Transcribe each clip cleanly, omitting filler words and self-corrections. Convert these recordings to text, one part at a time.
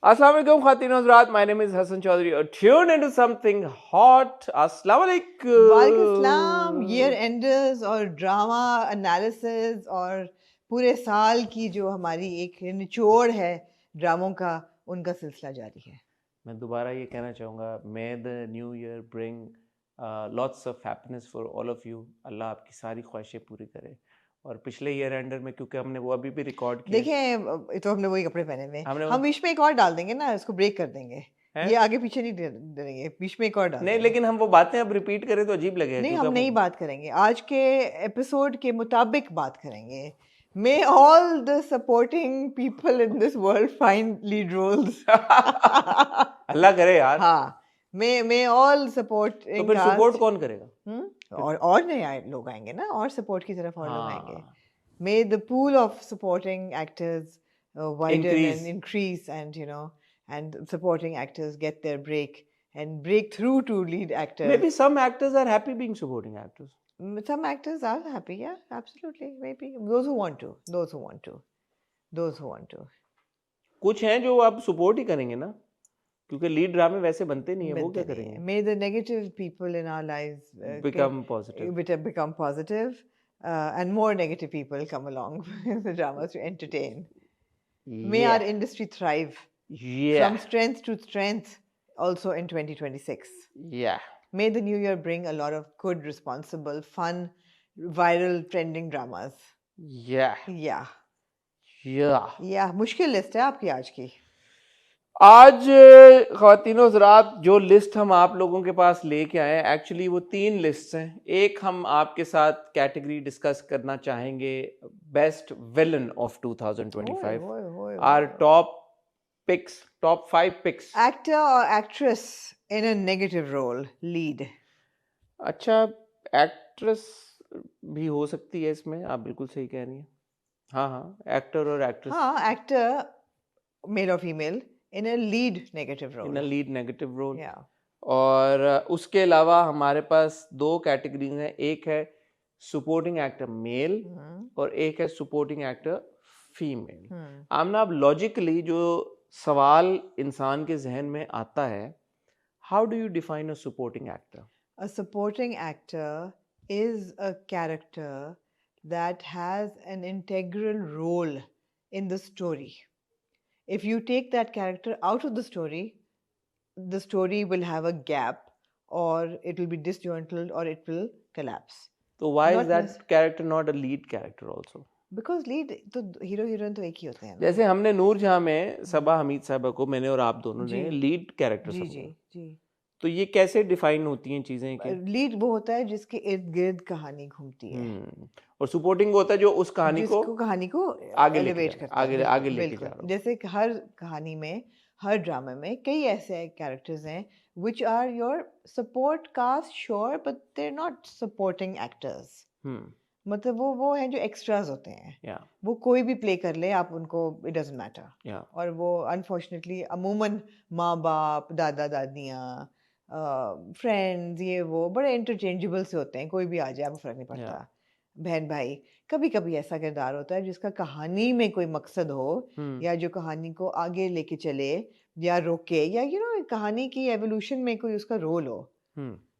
Assalamu alaikum, Khatin Hazrat. My name is Hassan Chaudhary. You're tuned into something hot. Assalamu alaikum. वालेकुम year Anders और drama analysis और पूरे साल की जो हमारी एक निचोड़ है ड्रामों का, उनका सिलसिला जारी है. मैं दोबारा ये कहना चाहूँगा, may the new year bring lots of happiness for all of you. Allah आपकी सारी ख्वाहिशें पूरी करे. और पिछले ईयर एंडर में क्योंकि हमने वो अभी भी रिकॉर्ड किया, देखें तो हमने वही कपड़े पहने हुए, हमने हम बीच में एक और डाल देंगे ना, इसको ब्रेक कर देंगे. ये आगे पीछे नहीं देंगे, बीच में एक और डाल नहीं, लेकिन हम वो बातें अब रिपीट करें तो अजीब लगेगा. नहीं, हम नहीं बात करेंगे, आज के एपिसोड के मुताबिक बात करेंगे. May all the supporting people in this world find lead roles. अल्लाह करे यार. हाँ, may all supporting. तो फिर सपोर्ट कौन करेगा? और नए लोग आएंगे ना, और सपोर्ट की तरफ और लोग आएंगे. May the pool of supporting actors widen and increase, and and supporting actors get their break and break through to lead actors. Maybe some actors are happy being supporting actors. Some actors are happy, yeah, absolutely. Maybe those who want to. कुछ हैं जो आप support ही करेंगे ना, क्योंकि lead ड्रामे वैसे बनते नहीं है, वो क्या करेंगे? May the negative people in our lives become positive. And more negative people come along in the dramas to entertain. May our industry thrive from strength to strength also in 2026. Yeah. May the new year bring a lot of good, responsible, fun, viral, trending dramas. Yeah. मुश्किल list है आपकी आज की. आज ख़वातीनो हज़रात, जो list हम आप लोगों के पास लेके आए हैं, एक्चुअली वो 3 लिस्ट हैं. एक हम आपके साथ कैटेगरी डिस्कस करना चाहेंगे, best villain of 2025. Our top 5 picks. Actor और actress in a negative role, lead. अच्छा, एक्ट्रेस भी हो सकती है इसमें, आप बिल्कुल सही कह रही हैं. हाँ, एक्टर और एक्ट्रेस. हाँ, एक्टर मेल और female in a lead negative role. Yeah. और उसके अलावा हमारे पास 2 कैटेगरीज हैं. एक है सपोर्टिंग एक्टर मेल और एक है सपोर्टिंग एक्टर फीमेल. आमना, अब लॉजिकली जो सवाल इंसान के जहन में आता है, how do you define a supporting actor? A supporting actor is a character that has an integral role in the story. If you take that character out of the story will have a gap, or it will be disjointed, or it will collapse. So why is that character not a lead character also? Because lead तो hero heroine तो एक ही होते हैं. जैसे हमने नूरजहां में सबा हमीद साहबा को, मैंने और आप दोनों ने लीड कैरेक्टर समझा. जी. तो ये कैसे डिफाइन होती हैं चीजें कि लीड वो होता है जिसके इर्द गिर्द कहानी घूमती है, और सपोर्टिंग होता है जो उस कहानी को आगे एलिवेट करता है, आगे लेके जा रहा है. जैसे हर कहानी में, हर ड्रामा में कई ऐसे कैरेक्टर्स हैं which are your support cast, sure, but they're not supporting actors. मतलब वो हैं जो एक्स्ट्राज होते हैं. वो कोई भी प्ले कर ले, आप उनको, इट डजंट मैटर. और वो अनफॉर्चुनेटली अमूमन माँ बाप, दादा दादियाँ, फ्रेंड्स, ये वो बड़े इंटरचेंजेबल से होते हैं. कोई भी आ जाए, आपको फर्क नहीं पड़ता. बहन भाई, कभी कभी ऐसा किरदार होता है जिसका कहानी में कोई मकसद हो, या जो कहानी को आगे लेके चले या रोके, या कहानी की एवोल्यूशन में कोई उसका रोल हो,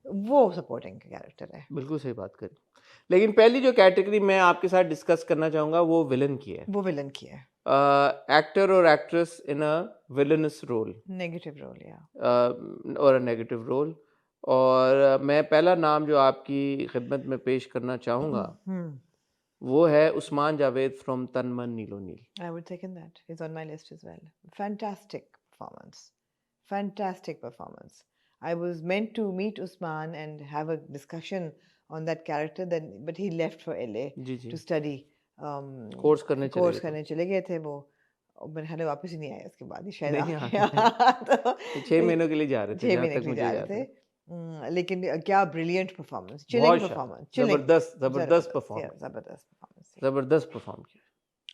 वो सपोर्टिंग कैरेक्टर है. बिल्कुल सही बात करी. लेकिन पहली जो कैटेगरी मैं आपके साथ डिस्कस करना चाहूंगा वो विलन की है. एक्टर और actress in a villain's role, negative role, या और अ नेगेटिव रोल. और मैं पहला नाम जो आपकी खिदमत में पेश करना चाहूंगा वो है उस्मान जावेद फ्रॉम तन मन नीलो नील. I would second that. He's on my list as well. Fantastic performance. I was meant to meet Usman and have a discussion on that character, but he left for LA to study. Course करने चले गए थे वो, और मेरे ख्याल वापस ही नहीं आए उसके बाद ही शायद. 6 महीनों के लिए जा रहे थे, 6 महीने के लिए जा रहे थे. लेकिन क्या ब्रिलियंट परफॉर्मेंस, चिलिंग परफॉर्मेंस, जबरदस्त परफॉर्म किया.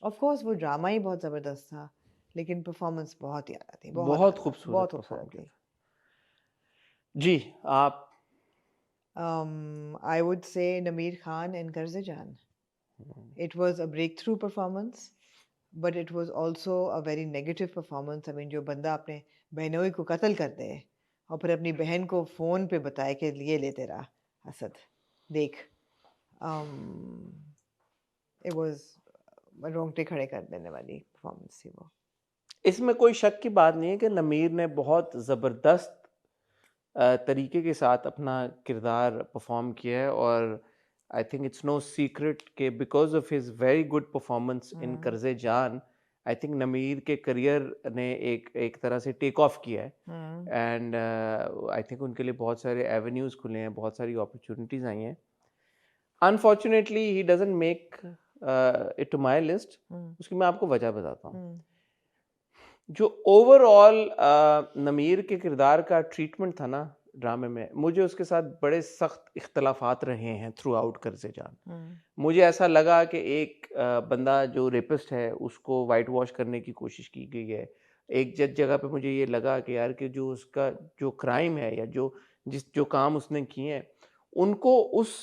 ऑफ कोर्स वो ड्रामा ही बहुत जबरदस्त था, लेकिन परफॉर्मेंस बहुत ही आला थी, बहुत खूबसूरत परफॉर्म किया. जी, आप? I would say Nameer Khan in Garze Jaan. It was a breakthrough performance. but it was also a very negative performance. I mean, जो बंदा अपने बहनोई को कत्ल कर दे और फिर अपनी बहन को फ़ोन पे बताए कि ये ले तेरा असद देख, it was रोंगटे खड़े कर देने वाली परफॉर्मेंस थी वो। इसमें कोई शक की बात नहीं है कि नमीर ने बहुत ज़बरदस्त तरीके के साथ अपना किरदार परफॉर्म किया है, और I think it's no secret कि because of his very good performance in Qarze Jaan, I think नमीर के करियर ने एक तरह से टेक ऑफ किया है, एंड आई थिंक उनके लिए बहुत सारे एवेन्यूज़ खुले हैं, बहुत सारी अपॉर्चुनिटीज़ आई हैं। Unfortunately he doesn't make it to my list. उसकी मैं आपको वजह बताता हूँ। जो ओवरऑल नमीर के किरदार का ट्रीटमेंट था ना ड्रामे में, मुझे उसके साथ बड़े सख्त इख्तलाफात रहे हैं थ्रू आउट कर्ज़े जान। मुझे ऐसा लगा कि एक बंदा जो रेपिस्ट है उसको वाइट वॉश करने की कोशिश की गई है। एक जगह पे मुझे ये लगा कि यार कि जो उसका जो क्राइम है या जो काम उसने किए हैं उनको उस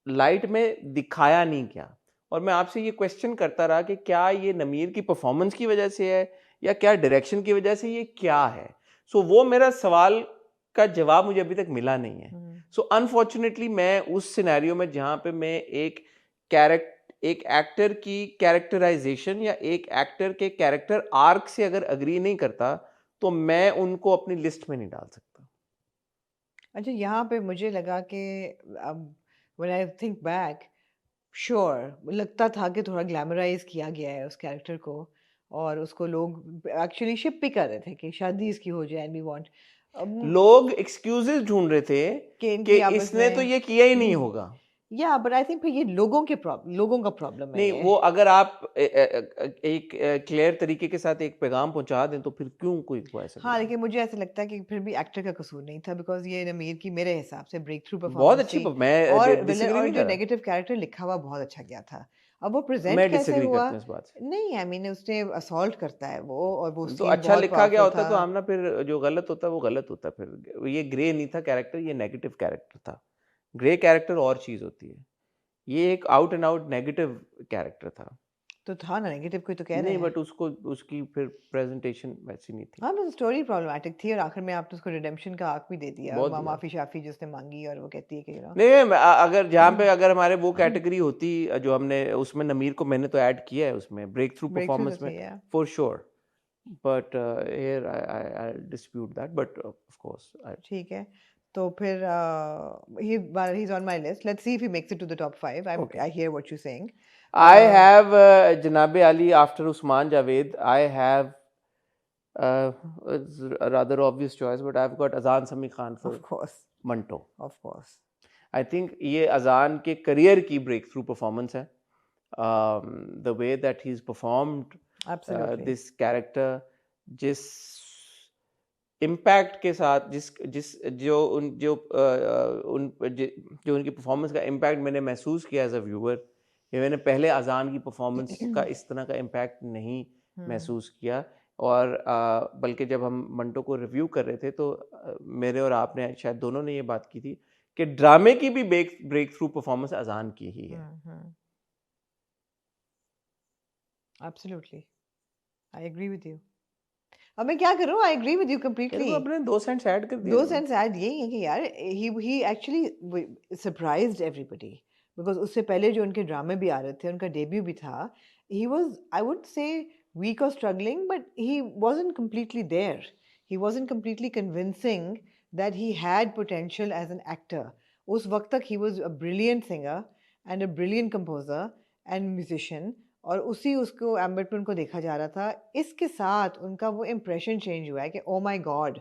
लाइट में दिखाया नहीं गया। और मैं आपसे ये क्वेश्चन करता रहा कि क्या ये नमीर की परफॉर्मेंस की वजह से है या क्या डायरेक्शन की वजह से, ये क्या है? सो वो मेरा सवाल का जवाब मुझे अभी तक मिला नहीं है। सो अनफॉर्चुनेटली मैं उस सिनेरियो में जहां पे मैं एक एक्टर की कैरेक्टराइजेशन या एक एक्टर के कैरेक्टर आर्क से अगर अग्री नहीं करता तो मैं उनको अपनी लिस्ट में नहीं डाल सकता। अच्छा, यहाँ पे मुझे लगा कि when I think back, sure लगता था कि थोड़ा ग्लैमराइज किया गया है उस कैरेक्टर को, और उसको लोग एक्चुअली शिप भी कर रहे थे कि शादी इसकी हो जाए, एंड वी वांट, लोग एक्सक्यूजेस ढूंढ रहे थे कि इसने तो ये किया ही नहीं होगा। या बट आई थिंक ये लोगों का प्रॉब्लम है। नहीं, वो अगर आप एक क्लियर तरीके के साथ एक पैगाम पहुंचा दें तो फिर क्यों कोई को ऐसा। हाँ, लेकिन मुझे ऐसा लगता है कि फिर भी एक्टर का कसूर नहीं था, बिकॉज ये नमीर की मेरे हिसाब से ब्रेक थ्रू बहुत परफॉर्मेंस अच्छी थी, मैं और जो नेगेटिव कैरेक्टर लिखा हुआ बहुत अच्छा गया था। अब वो प्रेजेंट कैसे हुआ इस बात से। नहीं, आई मीन उसने असॉल्ट करता है वो, और वो तो अच्छा लिखा गया होता तो हम ना, फिर जो गलत होता वो गलत होता। फिर ये ग्रे नहीं था कैरेक्टर, ये नेगेटिव कैरेक्टर था। ग्रे कैरेक्टर और चीज होती है, ये एक out and out negative character था। तो था ना नेगेटिव, कोई तो कह रहे नहीं, हैं। बट उसकी फिर प्रेजेंटेशन वैसी नहीं थी। हाँ, बस स्टोरी प्रॉब्लमेटिक थी, और आखिर में आपने उसको रिडेम्पशन का आर्क भी दे दिया, बहुत माफी शाफी जिसने मांगी, और वो कहती है कि नहीं, अगर जहाँ पे अगर हमारे वो कैटेगरी होती जो हमने उसमें नमीर को मैंने तो ऐड किया है उसमें ब्रेक थ्रू परफॉर्मेंस में for sure, but here I dispute that, but of course ठीक है। तो फिर he's on my list. Let's see if he makes it to the top 5. I hear what you're saying. I have Janabe Ali after Usman Javed. I have it's a rather obvious choice, but I've got Azan Sami Khan for of course Manto. Of course. I think ये अजान के career की break through performance है. The way that he's performed this character, जिस impact के साथ जो उनकी परफॉर्मेंस का इम्पैक्ट मैंने महसूस किया एज अ व्यूअर, ये मैंने पहले अजान की परफॉर्मेंस का इस तरह का इम्पैक्ट नहीं महसूस किया. और बल्कि जब हम मंटो को रिव्यू कर रहे थे तो मेरे और आपने शायद दोनों ने ये बात की थी कि ड्रामे की भी ब्रेक थ्रू परफॉर्मेंस अजान की ही है. Absolutely, I agree with you. अब मैं क्या करूं? I agree with you completely. अपने 2 सेंट्स ऐड कर दिए. 2 सेंट्स ऐड यही है कि यार he actually surprised everybody, because उससे पहले जो उनके ड्रामे भी आ रहे थे, उनका डेब्यू भी था, he was, I would say, weak or struggling, but he wasn't completely there. He wasn't completely convincing that he had potential as an actor. उस वक्त तक he was a brilliant singer and a brilliant composer and musician, और उसी उसको ambit में उनको देखा जा रहा था. इसके साथ उनका वो इम्प्रेशन चेंज हुआ है कि oh my God,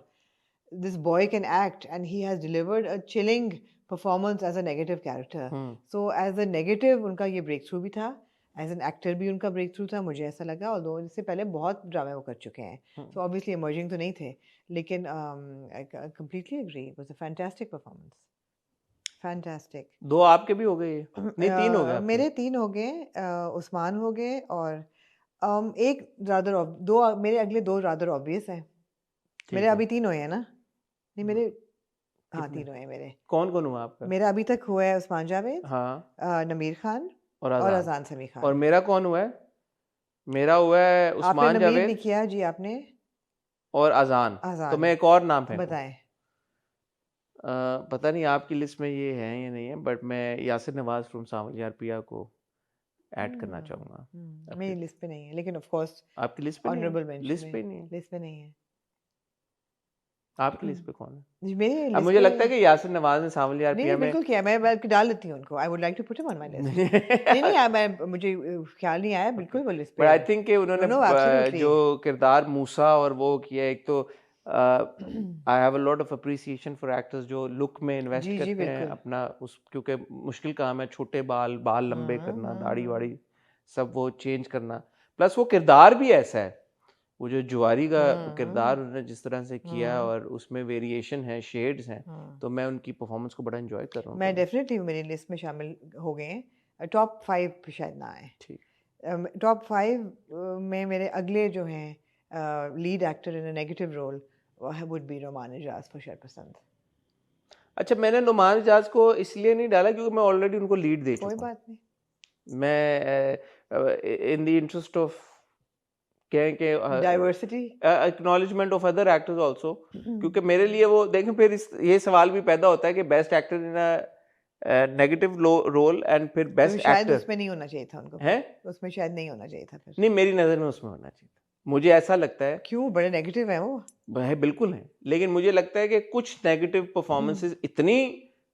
this boy can act, and he has delivered a chilling performance as a negative character. So as a negative उनका ये breakthrough भी था, as an actor भी उनका breakthrough था, मुझे ऐसा लगा. और इससे पहले बहुत ड्रामे वो कर चुके हैं, so obviously emerging तो नहीं थे, लेकिन I completely agree, it was a fantastic performance. Fantastic. 2 आपके भी हो गए? नहीं, 3 हो गए. मेरे 3 हो गए, उस्मान हो गए, और एक rather 2 मेरे अगले 2 rather obvious हैं. मेरे अभी 3 हुए हैं ना? नहीं, मेरे हाँ 3 हुए हैं मेरे. कौन कौन हुआ आपका? मेरा अभी तक हुआ है उस्मान जावेद, हाँ, नमीर खान, और अजान समी खान. और मेरा कौन हुआ है? मेरा हुआ है उस्मान जावेद नहीं किया जी आपने, और अजान। तो मैं एक और नाम फेंकूं, बताएं। पता नहीं आपकी लिस्ट में ये है या नहीं है, बट मैं यासिर नवाज फ्रॉम सांवलिया पिया को ऐड करना चाहूंगा। मेरी लिस्ट पे नहीं है, लेकिन ऑफ कोर्स आपकी लिस्ट पे ऑनरेबल नहीं है? मेंशन लिस्ट पे नहीं है? लिस्ट पे नहीं है। आपकी लिस्ट पे कौन है? मेरी अब लिस्ट मुझे पे लगता है कि यासिर नवाज ने सांवलिया नहीं पिया में बिल्कुल किया, मैं डाल देती हूँ उनको। I would like to put him on my list. नहीं मैं मुझे ख्याल नहीं आया, बिल्कुल वो लिस्ट पे। बट आई थिंक कि उन्होंने जो किरदार मूसा और वो किया, एक तो I have a lot of appreciation for actors जो लुक में इन्वेस्ट करते हैं अपना, उस क्योंकि मुश्किल काम है, छोटे बाल लंबे करना, दाढ़ी वाड़ी सब वो चेंज करना, प्लस वो किरदार भी ऐसा है, वो जो जुआरी का किरदार उन्होंने जिस तरह से किया और उसमें वेरिएशन है, शेड्स हैं, तो मैं उनकी परफॉर्मेंस को बड़ा एंजॉय कर रहा हूँ। मैं डेफिनेटली मेरी लिस्ट में शामिल हो गए हैं। टॉप 5 शायद ना आए। ठीक। टॉप 5 में मेरे अगले जो हैं lead actor in a negative role would be Noman Ijaz for Sharpasand. अच्छा, मैंने नोमान इजाज को इसलिए नहीं डाला क्योंकि मैं ऑलरेडी उनको लीड दे चुका हूं। कोई बात नहीं, मैं इन द इंटरेस्ट ऑफ कहें कि diversity, acknowledgement of other actors also, क्योंकि मेरे लिए वो देखें फिर ये सवाल भी पैदा होता है कि best actor in a negative role and फिर बेस्ट एक्टर, शायद उसमें नहीं होना चाहिए था उनको, है उसमें शायद नहीं होना चाहिए था फिर। नहीं, मेरी नज़र में उसमें होना चाहिए था, मुझे ऐसा लगता है। क्यों? बड़े नेगेटिव है वो। है, बिल्कुल है, लेकिन मुझे लगता है कि कुछ नेगेटिव परफॉर्मेंसेस इतनी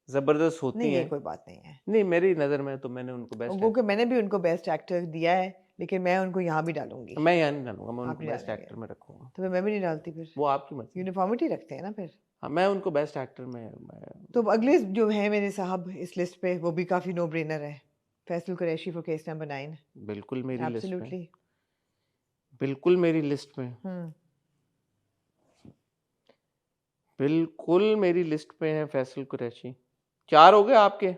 जबरदस्त होती हैं। कोई बात नहीं है, नहीं मेरी नज़र में तो मैंने उनको बेस्ट, वो कि मैंने भी उनको बेस्ट एक्टर दिया है, लेकिन मैं उनको यहाँ भी डालूंगी। मैं यहाँ नहीं डालूंगा, मैं उनको बेस्ट एक्टर में रखूंगा। तो मैं भी नहीं डालती फिर, वो आपकी मर्जी, यूनिफॉर्मिटी रखते हैं ना फिर। हाँ, मैं उनको बेस्ट एक्टर में तो अगले जो है मेरे साहब इस लिस्ट पे, वो भी काफ़ी नो ब्रेनर है, Faisal Qureshi for case number 9। बिल्कुल मेरी लिस्ट में, बिल्कुल मेरी लिस्ट में, बिल्कुल मेरी लिस्ट पे है फैसल कुरैशी। 4 हो गए आपके।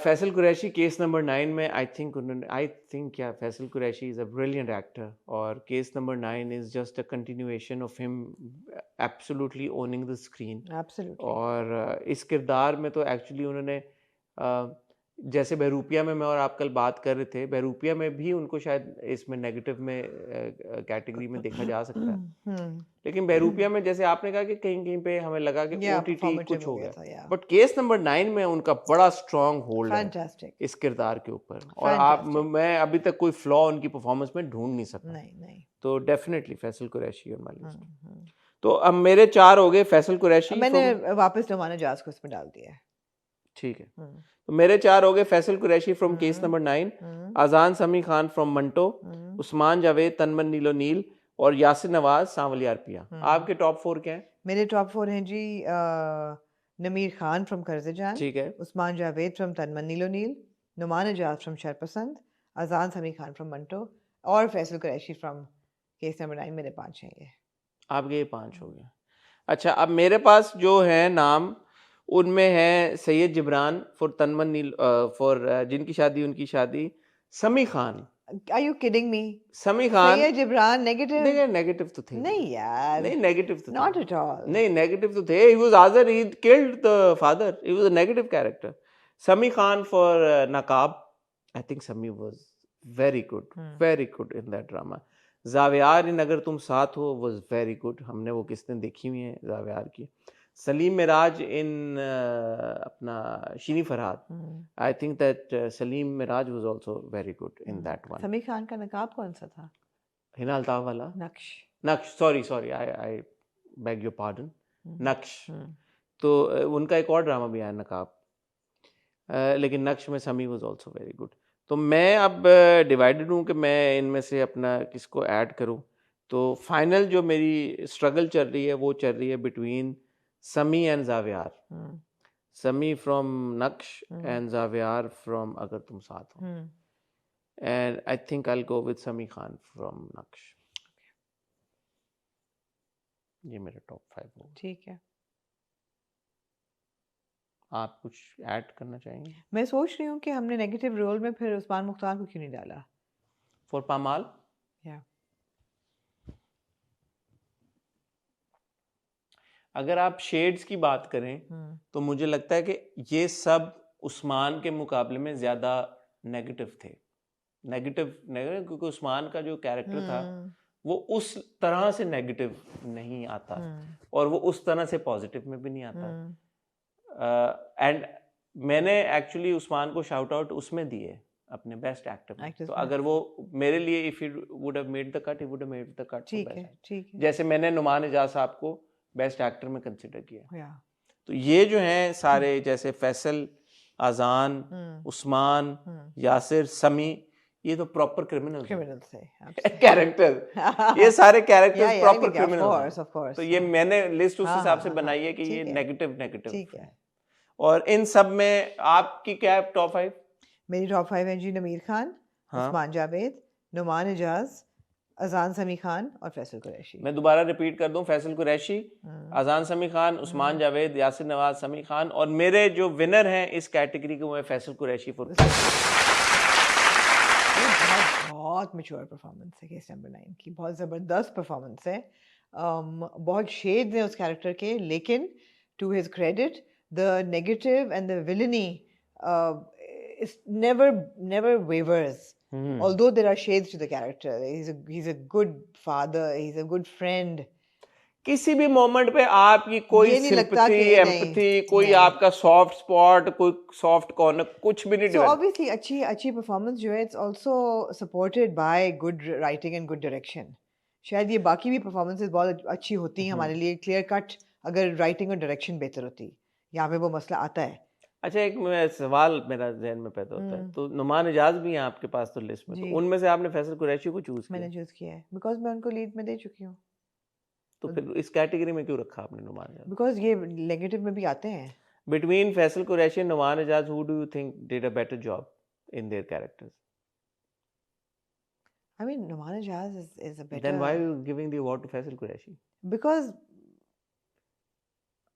फैसल कुरैशी केस नंबर 9 में आई थिंक क्या Faysal Qureshi is a brilliant actor, और case number 9 is just a continuation of him absolutely owning the screen. और इस किरदार में तो एक्चुअली उन्होंने जैसे बहरूपिया में मैं और आप कल बात कर रहे थे, बहरूपिया में भी उनको शायद इसमें नेगेटिव में कैटेगरी में देखा जा सकता है, लेकिन बहरूपिया में जैसे आपने कहा कि कहीं कहीं पे हमें लगा कि ओटीटी कुछ हो गया, बट केस नंबर 9 में उनका बड़ा स्ट्रॉन्ग होल्ड है इस किरदार के ऊपर, और मैं अभी तक कोई फ्लॉ उनकी परफॉर्मेंस में ढूंढ नहीं सका। तो definitely Faisal Qureshi on my list. तो अब मेरे 4 हो गए फैसल कुरैशी, मैंने वापस नोमान इजाज को इसमें डाल दिया है। ठीक है, तो मेरे 4 हो गए Faisal Qureshi from case number 9, अजान समी खान फ्रॉम मंटो, उस्मान जावेद तनमन नीलो नील, और यासिर नवाज सांवलिया पिया। आपके टॉप 4 क्या हैं? मेरे टॉप 4 हैं जी नमीर खान फ्रॉम कर्ज़जान, ठीक है, Usman Javed from तनमन Neelo nil, Noman Ijaz from शरपसंद, अजान समी खान फ्रॉम मंटो, और Faisal Qureshi from case number 9। मेरे 5 हैं ये। आपके ये 5 हो गए। अच्छा, अब मेरे पास जो है नाम, उनमें है सैयद जिब्रान फॉर तनमन नील, फॉर जिनकी शादी उनकी शादी, समी Khan. Are you kidding me? समी खान, सैयद जिब्रान नेगेटिव? देखिए नेगेटिव तो थे। नहीं यार, नहीं नेगेटिव तो not at all. नहीं नेगेटिव तो थे। He was Azar, he killed the father. He was a negative character. Sami Khan for Naqab. I think Sami was very good in that drama. जावेयार इन अगर तुम साथ हो was very good. हमने वो किस्तें देखी हुई हैं जावेयार की। सलीम मिराज इन अपना Sheeni Farhad, I think that Saleem Mairaj was also very good in that one. Sami Khan का नकाब कौन सा था? हिना अल्ताफ वाला नक्श, sorry I beg your pardon, नक्श। तो उनका एक और ड्रामा भी आया नकाब, लेकिन नक्श में समी वाज आल्सो वेरी गुड। तो मैं अब डिवाइडेड हूँ कि मैं इनमें से अपना किसको ऐड करूँ। तो फाइनल जो मेरी स्ट्रगल चल रही है वो चल रही है between Sami and Zaviar. Sami from Naksh and Zaviar from Agar Tum Saath Ho. And I think I'll go with Sami Khan from Naksh. ये मेरे टॉप 5 हो। ठीक है, आप कुछ ऐड करना चाहेंगे? मैं सोच रही हूँ कि हमने नेगेटिव रोल में फिर उस्मान मुख्तार को क्यों नहीं डाला? फॉर पामाल? या अगर आप शेड्स की बात करें तो मुझे लगता है कि ये सब उस्मान के मुकाबले में ज्यादा नेगेटिव थे। नेगेटिव क्योंकि उस्मान का जो कैरेक्टर था वो उस तरह से नेगेटिव नहीं आता और वो उस तरह से पॉजिटिव में भी नहीं आता। एंड मैंने एक्चुअली उस्मान को शाउट आउट उसमें दिए अपने बेस्ट एक्टर में। तो अगर वो मेरे लिए if he would have made the cut, he would have made the cut. ठीक है। जैसे मैंने नुमान एजाज साहब को बेस्ट एक्टर में कंसिडर किया। तो ये जो हैं सारे जैसे फैसल, अजान, उस्मान, यासिर, समी, ये तो प्रॉपर क्रिमिनल्स हैं कैरेक्टर। ये सारे कैरेक्टर्स प्रॉपर क्रिमिनल्स हैं। तो ये मैंने लिस्ट उस हिसाब से बनाई है कि ये नेगेटिव है। और इन सब में आपकी क्या है टॉप 5? मेरी टॉप 5 है जी नमीर खान, उस्मान जावेद, नुमान एजाज, अजान समी खान और फैसल कुरैशी। मैं दोबारा रिपीट कर दूं, फैसल कुरैशी, अजान समी खान, उस्मान जावेद, यासिर नवाज, समी खान, और मेरे जो विनर हैं इस कैटेगरी के वो है फैसल कुरैशी। बहुत मैच्योर परफॉर्मेंस है केस नंबर 9 की, बहुत ज़बरदस्त परफॉर्मेंस है। बहुत शेड्स हैं उस कैरेक्टर के, लेकिन to his credit the negative and the villainy is never wavers. Although there are shades to the character, he's a good father, he's a good friend. किसी भी मोमेंट पे आपकी कोई सिंपैथी, एम्पैथी, कोई आपका सॉफ्ट स्पॉट, कोई soft corner, कुछ भी नहीं डेवलप। So obviously अच्छी परफॉर्मेंस जो है, it's also supported by good writing and good direction. शायद ये बाकी भी परफॉर्मेंसेस बहुत अच्छी होती हैं हमारे लिए, क्लियर कट अगर राइटिंग और डायरेक्शन बेहतर होती, यहाँ पे वो मसला आता है। अच्छा, एक सवाल मेरा ज़हन में पैदा होता है, तो नुमान एजाज भी हैं आपके पास तो लिस्ट में, तो उनमें से आपने फैसल कुरैशी को चूज किया? मैंने चूज किया है बिकॉज मैं उनको लीड में दे चुकी हूँ। तो फिर इस कैटेगरी में क्यों रखा आपने नुमान एजाज? बिकॉज ये नेगेटिव में भी आते हैं। Between Faisal Qureshi and Numan Ejaz, who do you think did a better job in their characters? I mean, Numan Ejaz is a better. Then why are you giving the award to Faisal Qureshi? Because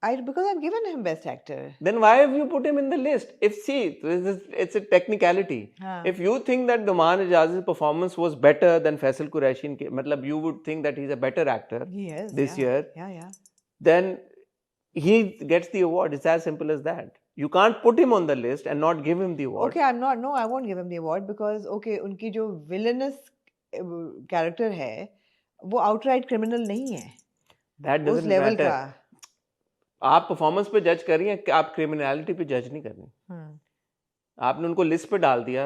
I've given him best actor. Then why have you put him in the list? It's a technicality. If you think that Numan Ejaz's performance was better than Faisal Qureshi, matlab you would think that he's a better actor this year. Yeah. Then he gets the award. It's as simple as that. You can't put him on the list and not give him the award. Okay, I won't give him the award because उनकी जो villainous character है वो outright criminal नहीं है। That doesn't matter. आप performance पे जज कर रही हैं, आप क्रिमिनलिटी पे जज नहीं कर रही। आपने उनको लिस्ट पे डाल दिया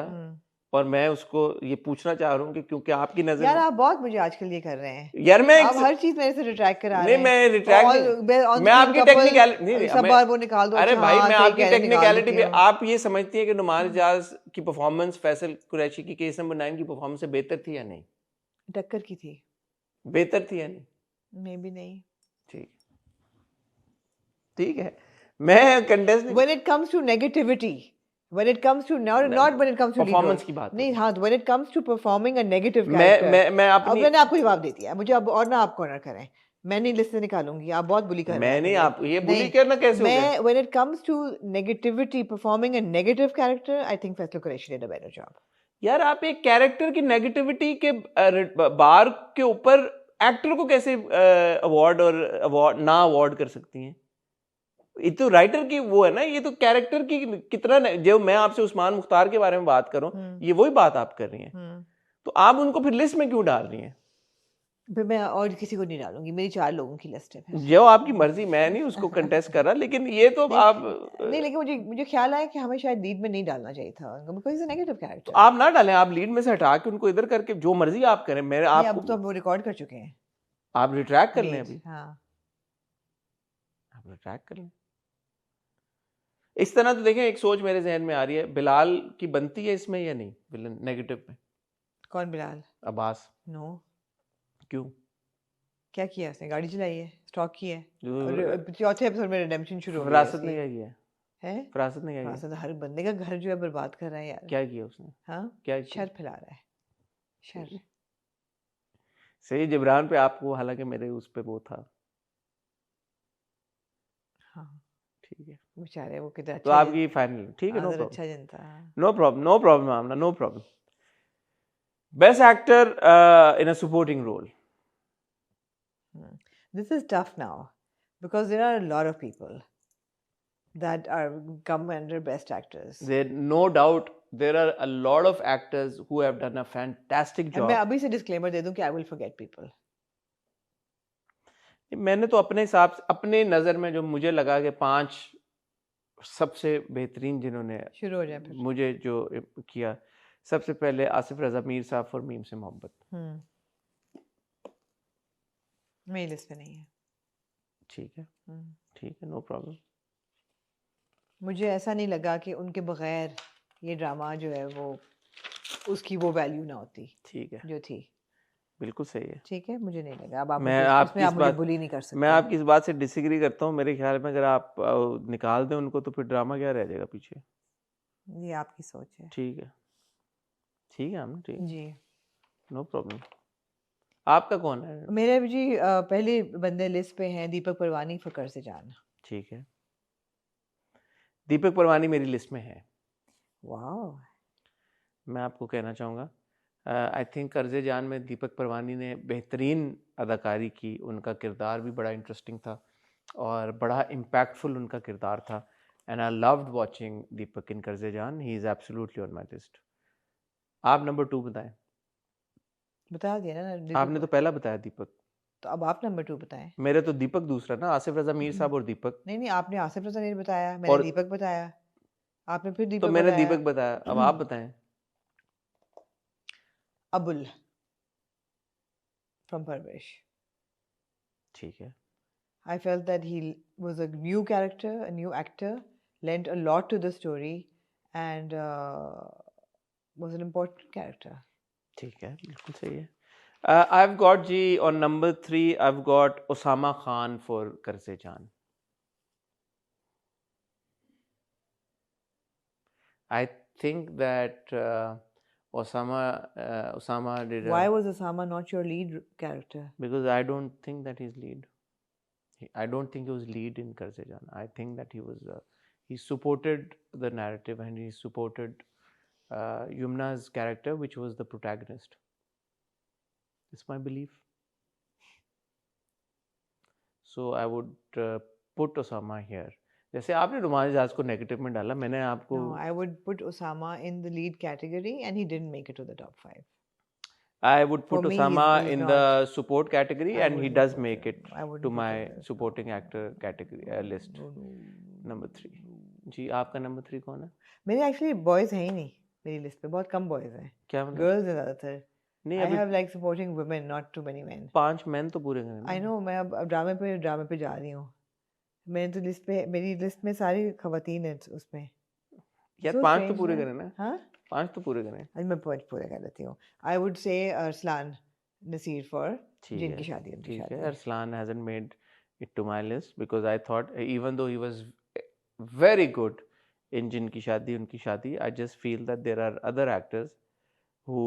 और मैं उसको ये पूछना चाह रहा हूँ कि क्योंकि आपकी नजर यार आप बहुत मुझे आजकल ये कर रहे हैं यार, मैं आप हर चीज मेरे से रिट्रैक्ट करा रहे हैं। नहीं, मैं रिट्रैक्ट मैं आपकी टेक्निकलिटी नहीं, सब बार वो निकाल दो। अरे भाई, मैं आपकी टेक्निकलिटी पे, आप ये समझती हैं कि नुमान एजाज की परफॉर्मेंस फैसल कुरैशी की केस नंबर 9 की परफॉर्मेंस से बेहतर थी या नहीं? टक्कर की थी। बेहतर थी या नहीं? मे बी नहीं। ठीक है, मैं contest when it comes to negativity, when it comes to not when it comes to performance की बात नहीं, हाँ, when it comes to performing a negative character, मैं अपनी, मैंने आपको जवाब दे दिया, मुझे अब और ना आप कॉर्नर करें, मैं नहीं लिस्ट से निकालूंगी, आप बहुत बुली कर रहे हैं। मैं नहीं, आप ये बुली करना कैसे हो गया? मैं when it comes to negativity, performing a negative character, I think Faisal Qureshi did a better job. यार, आप एक कैरेक्टर की नेगेटिविटी के बार के ऊपर एक्टर को कैसे अवार्ड ना अवार्ड कर सकती हैं? ये तो राइटर की वो है ना, ये तो कैरेक्टर की कितना, जो मैं आपसे उस्मान मुख्तार के बारे में बात करूं, ये वही बात आप कर रही हैं, तो आप उनको फिर लिस्ट में क्यों डाल रही हैं? फिर मैं और किसी को नहीं डालूंगी, मेरी 4 लोगों की लिस्ट है। जो आपकी मर्जी, मैं नहीं उसको कंटेस्ट कर रहा, लेकिन ये तो आप नहीं, लेकिन मुझे ख्याल आया कि हमें शायद लीड में नहीं डालना चाहिए था उनको, because is a negative character. आप ना डालें, आप लीड में से हटा के उनको इधर करके जो मर्जी आप करें। मेरे आप अब तो वो रिकॉर्ड कर चुके हैं, आप रिट्रैक्ट कर लें अभी। हाँ, आप रिट्रैक्ट कर लें। इस तरह तो देखें, एक सोच मेरे जहन में आ रही है, बिलाल की बनती है इसमें या नहीं, विलन नेगेटिव में? कौन बिलाल? अब्बास। नो। क्यों? क्या किया उसने? गाड़ी चलाई है, स्टॉक की है, चौथे एपिसोड में रिडेम्पशन शुरू हो गया। फरासत नहीं आई है? फरासत नहीं आई है? फरासत हर बंदे का घर जो है बर्बाद कर रहा है यार। क्या किया उसने? हाँ, क्या शर फैला रहा है, शर। सही, जिब्रान पे आपको, हालांकि मेरे उस पे वो था। हाँ ठीक है, बेचारे वो किधर। तो आपकी फाइनल, ठीक है, नो प्रॉब्लम, अच्छा जनता, no problem Amna, no problem. Best actor in a supporting role. This is tough now because there are a lot of people that are come under best actors. There no doubt there are a lot of actors who have done a fantastic job. मैं अभी से disclaimer दे दूं कि I will forget people. मैंने तो अपने हिसाब से, अपने नज़र में जो मुझे लगा कि 5 सबसे बेहतरीन जिन्होंने शुरू हो जाए फिर. मुझे जो किया, सबसे पहले आसिफ रज़ा मीर साहब फॉर मीम से मोहब्बत. मेरी लिस्ट में नहीं है. ठीक है, ठीक है, नो प्रॉब्लम. मुझे ऐसा नहीं लगा कि उनके बगैर ये ड्रामा जो है वो उसकी वो वैल्यू ना होती. ठीक है, जो थी. बिल्कुल सही है. ठीक है, मुझे नहीं लगा. अब आप मैं आपकी इस बात बुली नहीं कर सकते. मैं आपकी इस बात से डिसएग्री करता हूँ. मेरे ख्याल में अगर आप निकाल दें उनको तो फिर ड्रामा क्या रह जाएगा पीछे. ये आपकी सोच है. ठीक है, ठीक है, हम ठीक जी, नो प्रॉब्लम. आपका कौन है? मेरे जी पहले बंदे लिस्ट पे हैं दीपक परवानी फॉर कर्ज़े जान. ठीक है, दीपक परवानी मेरी लिस्ट में है. वाह. मैं आपको कहना चाहूँगा, आई थिंक कर्ज़े जान में दीपक परवानी ने बेहतरीन अदाकारी की. उनका किरदार भी बड़ा इंटरेस्टिंग था और बड़ा इम्पैक्टफुल उनका किरदार था. एंड आई लव्ड वॉचिंग दीपक इन कर्ज़े जान. He is absolutely on my list. आप नंबर 2 बताएं. बता दिया ना. आपने तो पहला बताया दीपक. तो अब आप नंबर 2 बताएं. मेरे तो दीपक दूसरा ना, आसिफ रज़ा मीर साहब और दीपक. नहीं, आपने आसिफ रज़ा मीर बताया, मैंने दीपक बताया, आपने फिर दीपक तो मैंने बताया. दीपक बताया. अब आप बताएं. अबुल फ्रॉम परवरिश. ठीक है. I felt that he was a new character, a new actor, lent a lot to the story, and was an important character. ठीक है, बिल्कुल सही है. I've got ji on number 3. I've got Osama Khan for कर्ज़े जान. I think that Osama did. Why was Osama not your lead character? Because I don't think that he's lead. I don't think he was lead in कर्ज़े जान. I think that he was. He supported the narrative and he supported Yumna's character, which was the protagonist. It's my belief. So I would put Osama here. जैसे आपने रुमानी जहाज को negative में डाला, मैंने आपको. No, I would put Osama in the lead category, and he didn't make it to the top 5. I would put For me, Osama he's in not. the support category, I and he wouldn't does put make him. it I wouldn't to put my him there. supporting actor category list. Number 3. जी, आपका number 3 कौन है? मेरे actually boys हैं ही नहीं मेरी list पे. बहुत कम boys हैं. क्या मतलब? गर्ल्स हैं ज़्यादातर. नहीं, I अभी have like supporting women, not too many men. 5 man तो पूरे करने. I know, मैं अब ड्रामे पे जा रही हूँ. मैंने तो लिस्ट पे, मेरी लिस्ट में सारी खवातीन हैं उसमें. यार So 5 तो strange, पूरे ना? करने ना. हाँ, 5 तो पूरे करने. आज मैं पूरे कर लेती हूँ. I would say Arsalan Naseer for ठीक जिनकी है, शादी उनकी ठीक है. शादी. Arslan hasn't made it to my list because I thought even though he was very good in जिनकी शादी उनकी शादी, I just feel that there are other actors who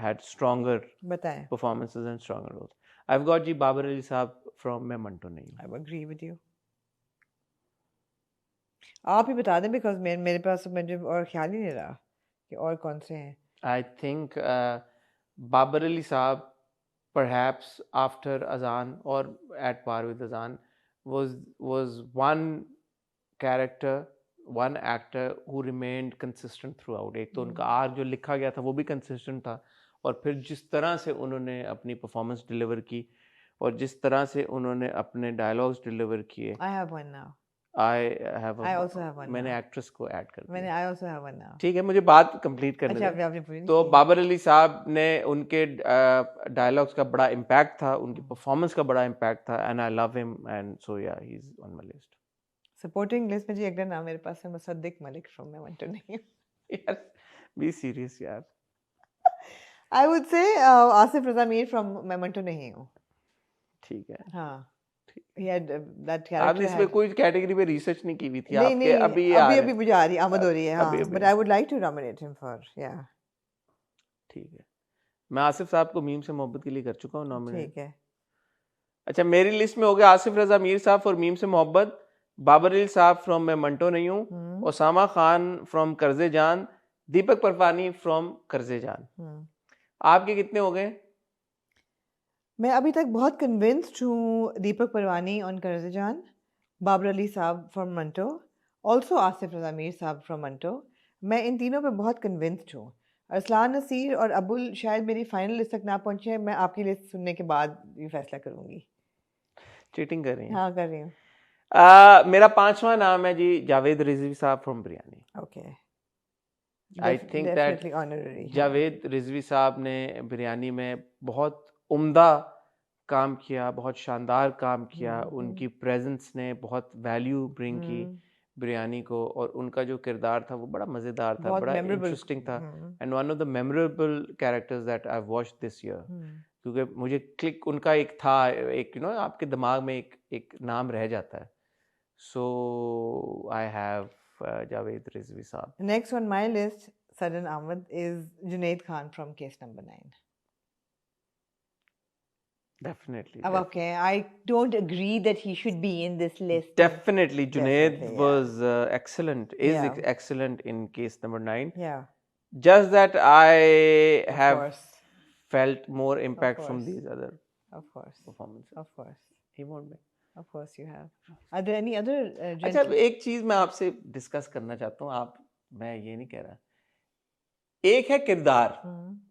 had stronger बताएं. performances and stronger roles. I've got जी बाबर अली साहब from मैं मंटो नहीं हूँ. I agree with you. आप ही बता दें because मेरे पास मुझे और ख्याल ही नहीं रहा कि और कौन से हैं. I think बाबर अली साहब perhaps after Azan or at par with Azan was one character, one actor who remained consistent throughout. एक तो उनका आर्क जो लिखा गया था वो भी consistent था, और फिर जिस तरह से उन्होंने अपनी परफॉर्मेंस डिलीवर की और जिस तरह से उन्होंने अपने डायलॉग्स डिलीवर किए. I have one now. I also have one मैंने now. एक्ट्रेस को ऐड कर मैंने दिया. I also have one now. ठीक है, मुझे बात कंप्लीट करने अच्छा, दें. आपने पूरी नहीं तो की? बाबर अली साहब ने उनके डायलॉग्स का बड़ा इम्पैक्ट था, उनकी परफॉर्मेंस का बड़ा इम्पैक्ट था, and I love him, and so yeah he is on my list. Supporting list में जी एक नाम मेरे पास है, मुसद्दिक मलिक फ्रॉम मैं मंटो नहीं. यार बी सीरियस यार. I would say Asif Raza Mir from मैं मंटो नहीं हूँ. ठीक है. हाँ. He had that आप character. इसमें कोई कैटेगरी में रिसर्च नहीं की हुई थी नहीं आपके? नहीं, अभी ये आ रहा अभी है. मुझे आ रही आमद हो रही है. हाँ. अभी But I would like to nominate him for yeah. ठीक है. मैं आसिफ साहब को मीम से मोहब्बत के लिए कर चुका हूँ नॉमिनेट. ठीक है. अच्छा, मेरी लिस्ट में हो गया आसिफ रजा मीर साहब फॉर मीम से मोहब्बत, बाबर अली साहब फ्रॉम मैं मंटो नहीं हूँ, ओसामा खान फ्रॉम कर्ज़े जान, दीपक परवानी फ्रॉम कर्ज़े जान. आपके कितने हो गए? मैं अभी तक बहुत कन्विंस्ड हूँ दीपक परवानी ऑन कर्ज़े जान, बाबर अली साहब फ्रॉम मंटो, ऑल्सो आसिफ रज़ा मीर साहब फ्रॉम मंटो. मैं इन तीनों पे बहुत कन्विंस्ड हूँ। अरसलान नसीर और अबुल शायद मेरी फाइनल लिस्ट तक ना पहुँचे हैं, मैं आपकी लिस्ट सुनने के बाद ये फैसला करूँगी। चीटिंग कर रही हैं? हाँ कर रही हूँ। मेरा 5वां नाम है जी जावेद रिजवी साहब from biryani. Okay, I think that definitely honorary. Javed Rizvi साहब ने बिरयानी में बहुत उम्दा काम किया, बहुत शानदार काम किया। उनकी प्रेजेंस ने बहुत वैल्यू ब्रिंग की बिरयानी को, और उनका जो किरदार था वो बड़ा मज़ेदार था, बड़ा इंटरेस्टिंग था, and one of the memorable characters that I watched this year. क्योंकि मुझे क्लिक उनका एक था, एक आपके दिमाग में एक नाम रह जाता है। सो आई हैव जावेद रिजवी साहब। Next on my list Sadan Ahmed is Junaid Khan from Case Number 9. Definitely. Okay, I don't agree that he should be in this list. Definitely, Junaid was excellent, excellent in Case Number 9. Yeah. Just that I have felt more impact from these other performances. Of course. He won't be. Of course you have. Are there any other? अच्छा, एक चीज मैं आपसे discuss करना चाहता हूँ, मैं ये नहीं कह रहा। एक है किरदार,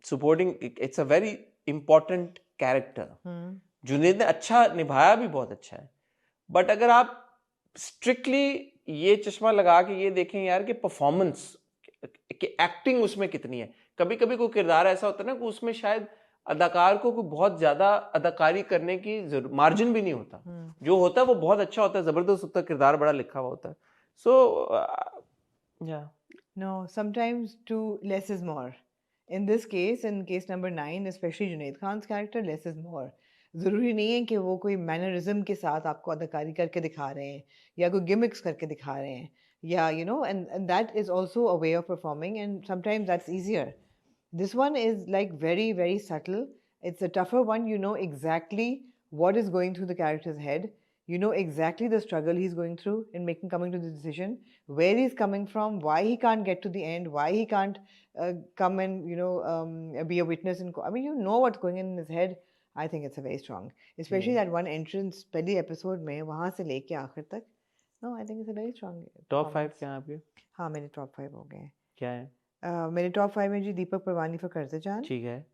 supporting, it's a very important character. Junaid ने अच्छा निभाया भी, बहुत अच्छा है, बट अगर आप स्ट्रिक्टली ये चश्मा लगा के ये देखें यार कि परफॉर्मेंस कि एक्टिंग उसमें कितनी है, कभी कभी कोई किरदार ऐसा होता है ना कि उसमें शायद अदाकार को बहुत ज्यादा अदाकारी करने की मार्जिन भी नहीं होता, जो होता है वो बहुत अच्छा होता है, जबरदस्त होता है, किरदार बड़ा लिखा हुआ होता है। सो या No, sometimes too less is more. In this case, in Case Number 9, especially Junaid Khan's character, less is more. ज़रूरी नहीं है कि वो कोई मैनरिज्म के साथ आपको अदाकारी करके दिखा रहे हैं या कोई गिमिक्स करके दिखा रहे हैं, या and that is also a way of performing, and sometimes that's easier. This one is like very, very subtle. It's a tougher one. You know exactly what is going through the character's head. You know exactly the struggle he's going through in coming to the decision, where he's coming from, why he can't get to the end, why he can't come and be a witness in court. I mean, you know what's going in his head. I think it's a very strong, especially that one entrance पहली episode में, वहाँ से लेके आखिर तक. No, I think it's a very strong. Top 5 क्या आपके? हाँ, मेरे top 5 हो गए. क्या है? मेरे टॉप 5 में जी दीपक परवानी फॉर कर्ज़े जान, ठीक है,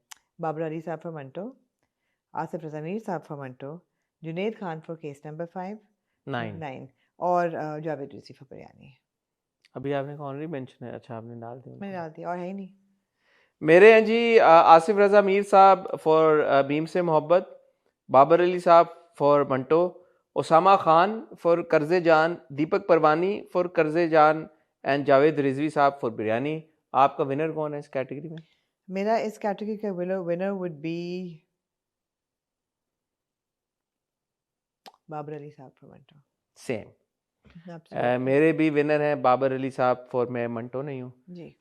बाबर अली साहब फॉर मंटो, आसिफ रज़ा मीर साहब for Manto, Junaid Khan for case number 5 9 और जावेद रिज़वी फॉर बिरयानी। अभी आपने कौन सी मेंशन है? अच्छा, आपने डाल दिया। मैंने डाल दिया, और है ही नहीं। मेरे हैं जी आसिफ रज़ा मीर साहब फॉर भीम से मोहब्बत, बाबर अली साहब फॉर मंटो, उसामा खान फॉर कर्ज़े जान, दीपक परवानी फॉर कर्ज़े जान एंड जावेद रिज़वी साहब फॉर बिरयानी। आपका विनर कौन है इस कैटेगरी में? मेरा इस कैटेगरी का winner would be Babar Ali sahab for Manto. Same, मेरे भी विनर हैं बाबर अली साहब फॉर, मैं मंटो नहीं हूँ जी।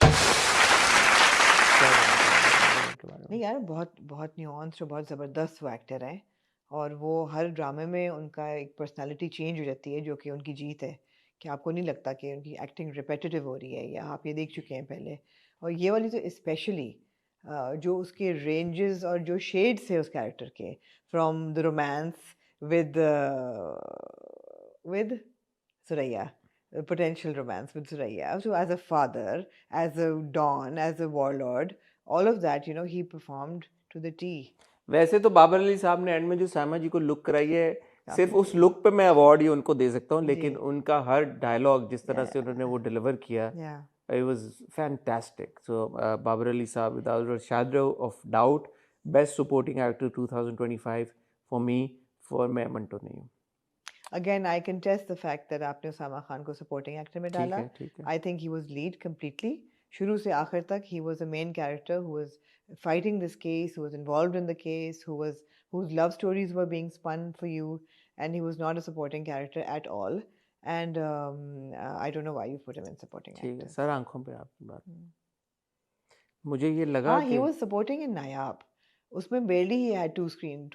नहीं यार, बहुत बहुत न्यूआंस्ड और बहुत ज़बरदस्त वो एक्टर हैं, और वो हर ड्रामे में उनका एक पर्सनालिटी चेंज हो जाती है, जो कि उनकी जीत है, कि आपको नहीं लगता कि उनकी एक्टिंग रिपीटेटिव हो रही है, या आप ये देख चुके हैं पहले। और ये वाली तो स्पेशली जो उसके रेंजेस और जो शेड्स है उस कैरेक्टर के, from the romance with Suraya, potential romance with Suraya, so as a father, as a don, as a warlord, all of that, he performed to the T. वैसे तो बाबर अली साहब ने एंड में जो सामा जी को लुक कराई है, सिर्फ उस लुक पे मैं अवार्ड ही उनको दे सकता हूँ, लेकिन उनका हर डायलॉग जिस तरह से उन्होंने वो डिलीवर किया, it was fantastic. So Babar Ali Saab, without a shadow of doubt, best supporting actor 2025 for me, for मैं मंटो नहीं हूँ। Again, I contest the fact that आपने उसामा खान को supporting actor में डाला। I think he was lead completely. शुरू से आखिर तक he was a main character who was fighting this case, who was involved in the case, whose love stories were being spun for you, and he was not a supporting character at all. And I don't know why you put him in supporting actor. ठीक है sir, आंखों पे आपकी बात। मुझे ये लगा कि he was supporting in नायाब, उसमें barely he had two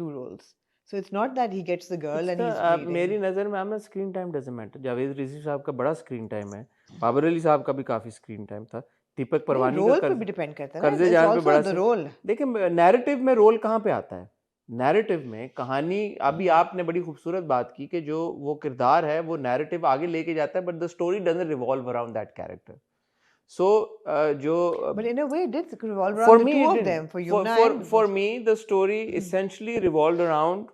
roles. So it's not that he gets the girl and he's bleeding. मेरी नज़र में आपने screen time doesn't matter. Javed Rizvi साहब का बड़ा स्क्रीन टाइम है, बाबर अली साहब का भी काफ़ी स्क्रीन टाइम था, दीपक परवानी का रोल पे भी डिपेंड करता है ना, कर्ज़े जान पे बड़ा रोल। देखिए नैरेटिव में रोल कहाँ पे आता है, नैरेटिव में कहानी, अभी आपने बड़ी खूबसूरत बात की कि जो वो किरदार है वो नैरेटिव आगे लेके जाता है, but the story doesn't revolve around that character. So जो but in a way it did revolve around for the me two it of did. them, for Yumna and For me the story essentially revolved around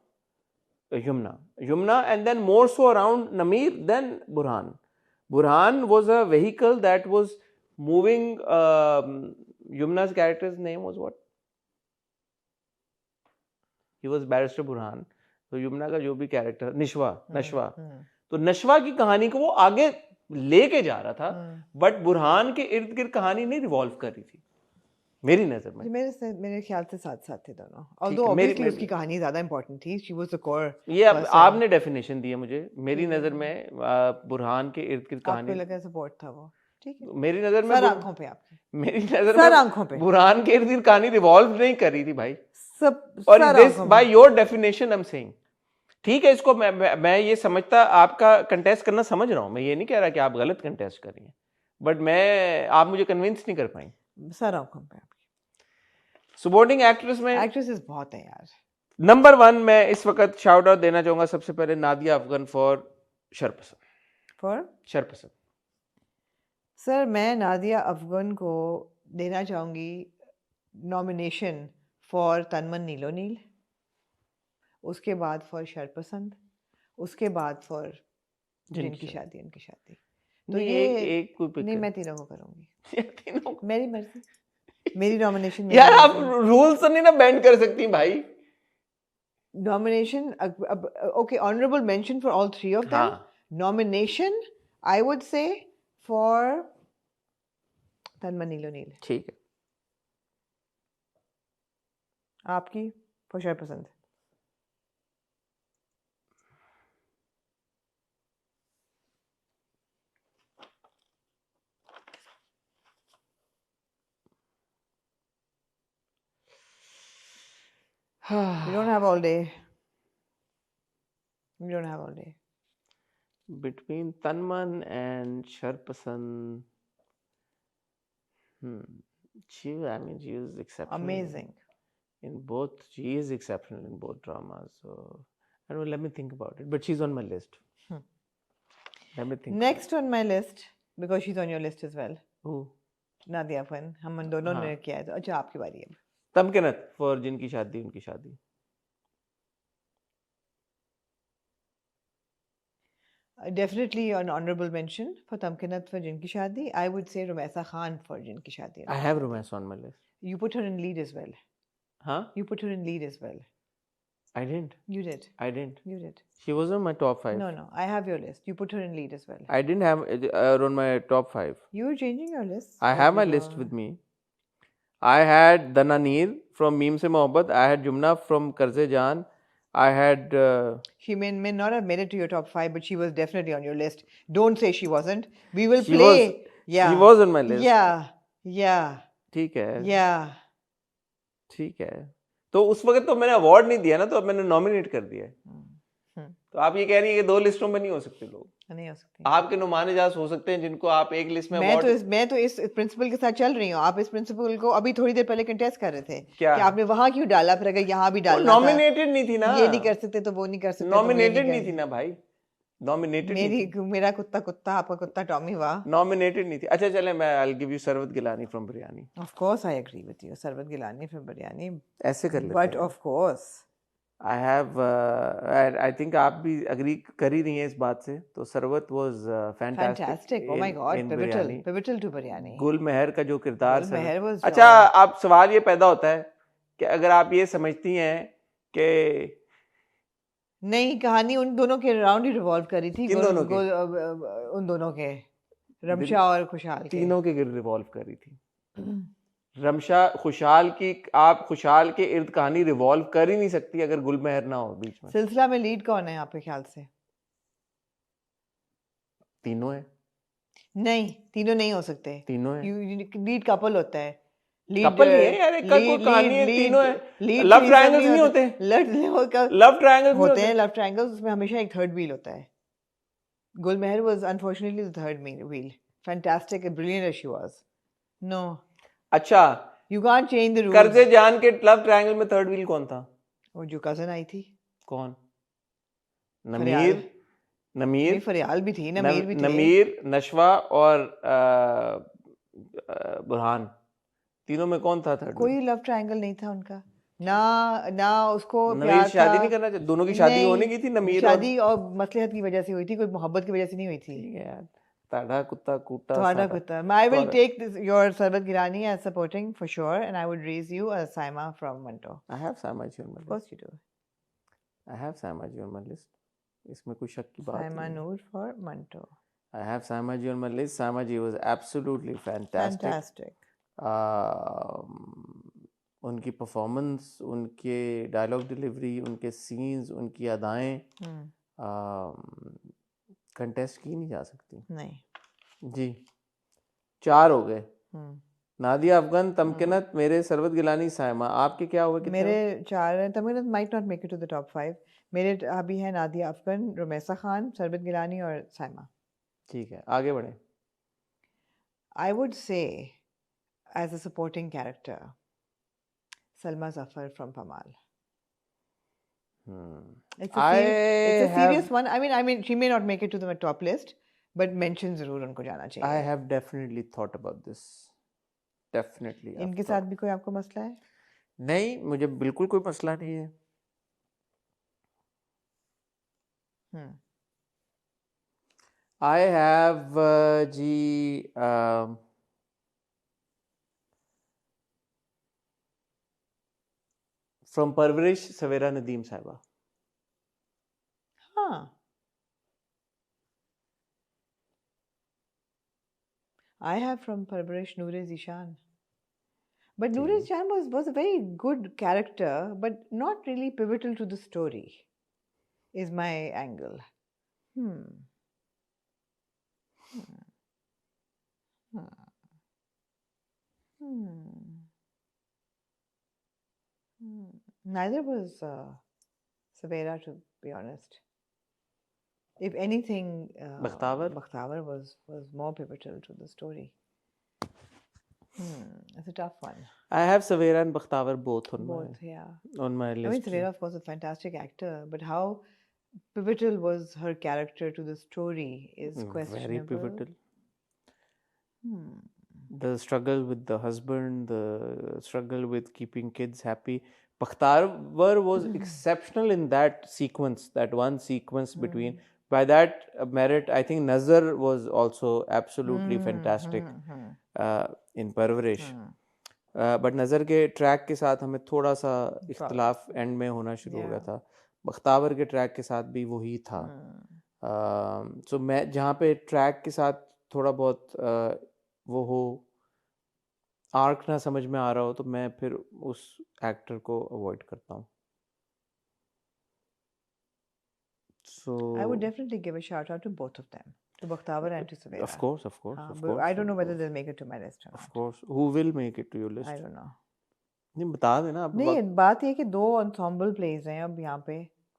Yumna and then more so around Nameer than Burhan. Burhan was a vehicle that was moving. Yumna's character's name was what? He was Barrister Burhan. तो युमना का जो भी character नशवा तो नशवा की कहानी को वो आगे लेके जा रहा था, बट बुरहान के इर्द गिर्द कहानी नहीं रिवॉल्व कर रही थी मेरी नजर में। मेरे ख्याल से साथ साथ थे दोनों, ऑल्दो ऑब्वियसली उसकी कहानी ज्यादा इंपॉर्टेंट थी, शी वाज द कोर। ये आपने डेफिनेशन दी है मुझे, मेरी नजर में बुरहान के इर्द गिर्द कहानी, आपको लगा सपोर्ट था वो, ठीक है, मेरी नजर में सर आंखों पे आपकी, मेरी नजर में आंखों पे बुरहान के इर्द गिर्द कहानी रिवॉल्व नहीं कर रही थी भाई। सब और this by your definition I am saying, ठीक है, इसको मैं ये समझता, आपका कंटेस्ट करना समझ रहा हूँ, मैं ये नहीं कह रहा कि आप गलत कंटेस्ट कर रही हैं, बट मैं आप मुझे कन्विंस नहीं कर पाई। सर आंखों पे आपकी। सपोर्टिंग एक्ट्रेस में एक्ट्रेसेस बहुत हैं यार। नंबर 1 मैं इस वक्त शाउट आउट देना चाहूंगा सबसे पहले नादिया अफगन फॉर शरपसंद। सर मैं नादिया अफगन को देना चाहूंगी नॉमिनेशन फॉर तनमन नीलो नील, उसके बाद फॉर शरपसंद, उसके बाद फॉर जिनकी शादी उनकी शादी। तो ये एक कोई पिक नहीं, मैं तीनों को करूंगी। तीनों को मेरी मर्जी, मेरी नॉमिनेशन। यार आप रूल्स नहीं ना बेंड कर सकती भाई। Nomination okay, honourable mention for all 3 of them. Nomination I would say for Tan Man Neelo Neel. ठीक है, आपकी for Sharpasand. We don't have all day. We don't have all day. Between Tanman and Sharpasand, she is exceptional. Amazing. In both, she is exceptional in both dramas. So, I don't know, let me think about it. But she's on my list. Let me think. Next on my list, because she's on your list as well. Who? Nadia Afghan. हम उन दोनों ने किया है, तो अच्छा आपकी बारी है। तमकिनत फॉर जिनकी शादी उनकी शादी। Definitely an honorable mention for Tamkinat for Jinki Shadi. I would say Rumaisa Khan for Jinki Shadi. I have Rumaisa on my list. You put her in lead as well. Huh? You put her in lead as well. I didn't. You did. I didn't. You did. She was on my top 5. No, I have your list. You put her in lead as well. I didn't have her on my top 5. You're changing your list. I have my list with me. I had Dananeer from Meem Se Mohabbat. I had Jumna from Karze Jaan. I had... she may not have made it to your top 5, but she was definitely on your list. Don't say she wasn't. We will play. She was on my list. Yeah. ठीक है. Yeah. ठीक है. तो उस वक्त तो मैंने award नहीं दिया ना, तो अब मैंने नॉमिनेट कर दिया है। तो आप ये कह रही है कि 2 लिस्टों में नहीं हो सकते लोग? नहीं हो सकते। आपके नुमाने जास हो सकते हैं जिनको आप एक लिस्ट में मैं तो इस प्रिंसिपल के साथ चल रही हूँ। आप इस प्रिंसिपल को अभी थोड़ी देर पहले कंटेस्ट कर रहे थे क्या? कि आपने वहां क्यों डाला, फिर अगर यहाँ भी डालना था। नॉमिनेटेड नहीं थी ना। ये नहीं कर सकते तो वो नहीं कर सकते। नॉमिनेटेड नहीं थी ना भाई। नॉमिनेटेड मेरा कुत्ता आपका कुत्ता टॉमी वाह नॉमिनेटेड नहीं थी। अच्छा चले, मैं I will give you Sarwat Gilani from Biryani. Of course I agree with you, Sarwat Gilani from Biryani ऐसे कर लेते हैं। But of course I have I think आप भी अग्री कर ही रही हैं इस बात से। तो Sarwat was fantastic. Oh my god, pivotal to Biryani. Gul Mehar का जो किरदार है। अच्छा, आप सवाल ये पैदा होता है कि अगर आप ये समझती हैं कि नहीं, कहानी उन दोनों के अराउंड ही रिवॉल्व कर रही थी। उन दोनों के, रमशा और खुशहाल के, तीनों के गिर्द रिवॉल्व कर रही थी। रमशा खुशहाल की, आप खुशहाल के इर्द कहानी रिवॉल्व कर ही नहीं सकती अगर गुलमेहर ना हो बीच में। सिलसिला में लीड कौन है आपके ख्याल से? तीनों है। नहीं, तीनों नहीं हो सकते। तीनों है। लीड कपल होता है। कपल ही है यार, एक कोई कहानी है, तीनों है। लव ट्रायंगल्स नहीं होते? लव ट्रायंगल्स होते हैं। लव ट्रायंगल्स उसमें हमेशा एक थर्ड व्हील होता है। Gulmehar was unfortunately the third wheel. Fantastic and brilliant as she was. No, अच्छा, you can't change the rules. Qarze Jaan के लव ट्रायंगल में थर्ड व्हील कौन था? वो जो कजन आई थी। कौन? नमीर फरियाल भी थी, नमीर भी थे। नमीर, नशवा और बुरहान, तीनों में कौन था थर्ड में? कोई लव ट्रायंगल नहीं था उनका ना, ना उसको नवीर प्यार शादी था। नहीं करना चाहिए, दोनों की शादी होने नहीं, की थी, नमीर शादी और मसलहत की वजह से हुई थी, कोई मोहब्बत की वजह से नहीं हुई थी। ठीक है यार, ताड़ा कुत्ता कूटा Thada सारा Kutta. I will Kaur. take your Sarbat Girani as supporting for sure, and I would raise you as Saima from Manto. I have Samaji on my Of course list. you do. I have Samaji on my list. इसमें कोई शक की बात Saima नहीं है। Noor for Manto. I have Samaji on my list. Samaji was absolutely fantastic. Fantastic. उनकी performance, उनके dialogue delivery, उनके सीन्स, उनकी अदाएं कंटेस्ट की नहीं जा सकती। नहीं जी, 4 हो गए। नादिया अफगान, तमकिनत, मेरे सरवत गिलानी, साइमा। आपके क्या हुए? कितने मेरे हुए? 4 हैं। Tamkinat might not make it to the top 5. मेरे अभी हैं नादिया अफगन, रुमैसा खान, सरबत गिलानी और साइमा। ठीक है, आगे बढ़े। I would say as a supporting character, Salma Zafar from Pamal. It's a serious one. I mean, she may not make it to the top list, but mention जरूर उनको जाना चाहिए। I have definitely thought about this. Definitely. इनके साथ भी कोई आपको मसला है? नहीं, मुझे बिल्कुल कोई मसला नहीं है। I have जी from परवरिश सवेरा नदीम साहिबा। हाँ, I have from Parvarish Noor Zishan. But Noor Zishan was a very good character, but not really pivotal to the story, is my angle. Neither was Savera, to be honest. If anything, Bakhtavar was more pivotal to the story. It's a tough one. I have Savera and Bakhtavar both on my list. I mean, Savera, of course, a fantastic actor, but how pivotal was her character to the story is questionable. Very pivotal. The struggle with the husband, the struggle with keeping kids happy. Bakhtavar was exceptional in that sequence, that one sequence between. By that merit, I think Nazar was also absolutely fantastic in Parvarish. But Nazar के track के साथ हमें थोड़ा सा इख्तलाफ and में होना शुरू हो गया था। बख्तावर के ट्रैक के साथ भी वही था। So मैं जहाँ पे ट्रैक के साथ थोड़ा बहुत वो हो, आर्क ना समझ में आ रहा हो, तो मैं फिर उस एक्टर को अवॉइड करता हूँ। So I would definitely give a shout out to both of them, to Bakhtavar and to Savera. Of course. But I don't know whether they'll make it to my list or not. Of course. Who will make it to your list? I don't know. नहीं, बता देना आप। नहीं, बात ये कि 2 ensemble plays हैं अब यहाँ पे,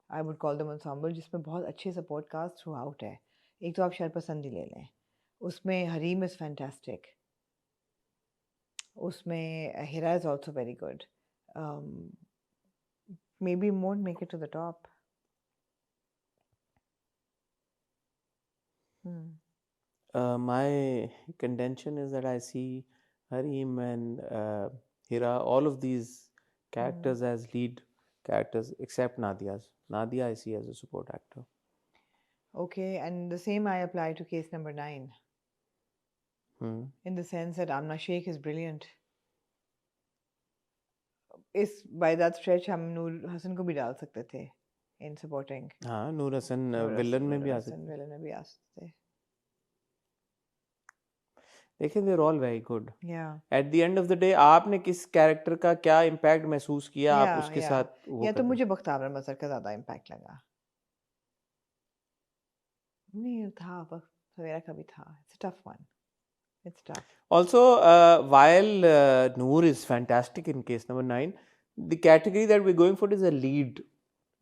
I would call them ensemble, जिसमें बहुत अच्छे support cast throughout है। एक तो आप शरपसंदी ले लें, उसमें हरीम is fantastic, उसमें हिरा is also very good. Maybe won't make it to the top. My contention is that I see Harim and Hira, all of these characters as lead characters, except Nadia's. Nadia I see as a support actor. Okay, and the same I apply to case number 9. In the sense that Amna Sheikh is brilliant. By that stretch, हम नूर हसन को भी डाल सकते थे in supporting. हाँ, नूर Hasan villain में भी आ सकते। देखिए, they're all very good. Yeah. At the end of the day, आपने किस कैरेक्टर का क्या इम्पैक्ट महसूस किया, आप उसके साथ वो या तो मुझे बख्तावर मजहर का ज़्यादा इम्पैक्ट लगा। नहीं था, सवेरा का भी था। It's a tough one. It's tough. Also, while Noor is fantastic in case number 9, the category that we're going for is a lead,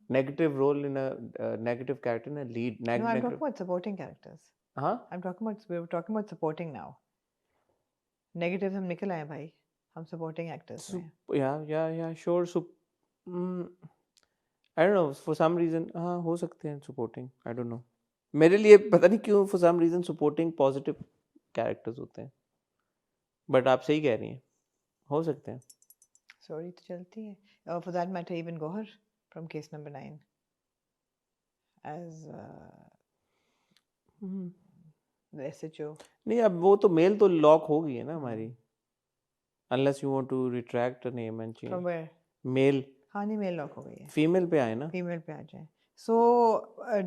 negative role in a negative character in a lead. No, I'm talking about supporting characters. Huh? We're talking about supporting now. Negatives हम निकल आए भाई, हम supporting actors में। Yeah, sure. So, I don't know, for some reason, हाँ हो सकते हैं supporting. I don't know. मेरे लिए पता नहीं क्यों for some reason supporting positive characters होते हैं। बट आप सही कह रही हैं, हो सकते हैं। स्टोरी तो चलती है, और for that matter even Gohar from case number 9 as SHO। नहीं, अब वो तो मेल तो लॉक हो गई है ना हमारी, unless you want to retract a name and change. From where? Male, हाँ नहीं, मेल लॉक हो गई है, फीमेल पे आए ना, फीमेल पे आ जाए। So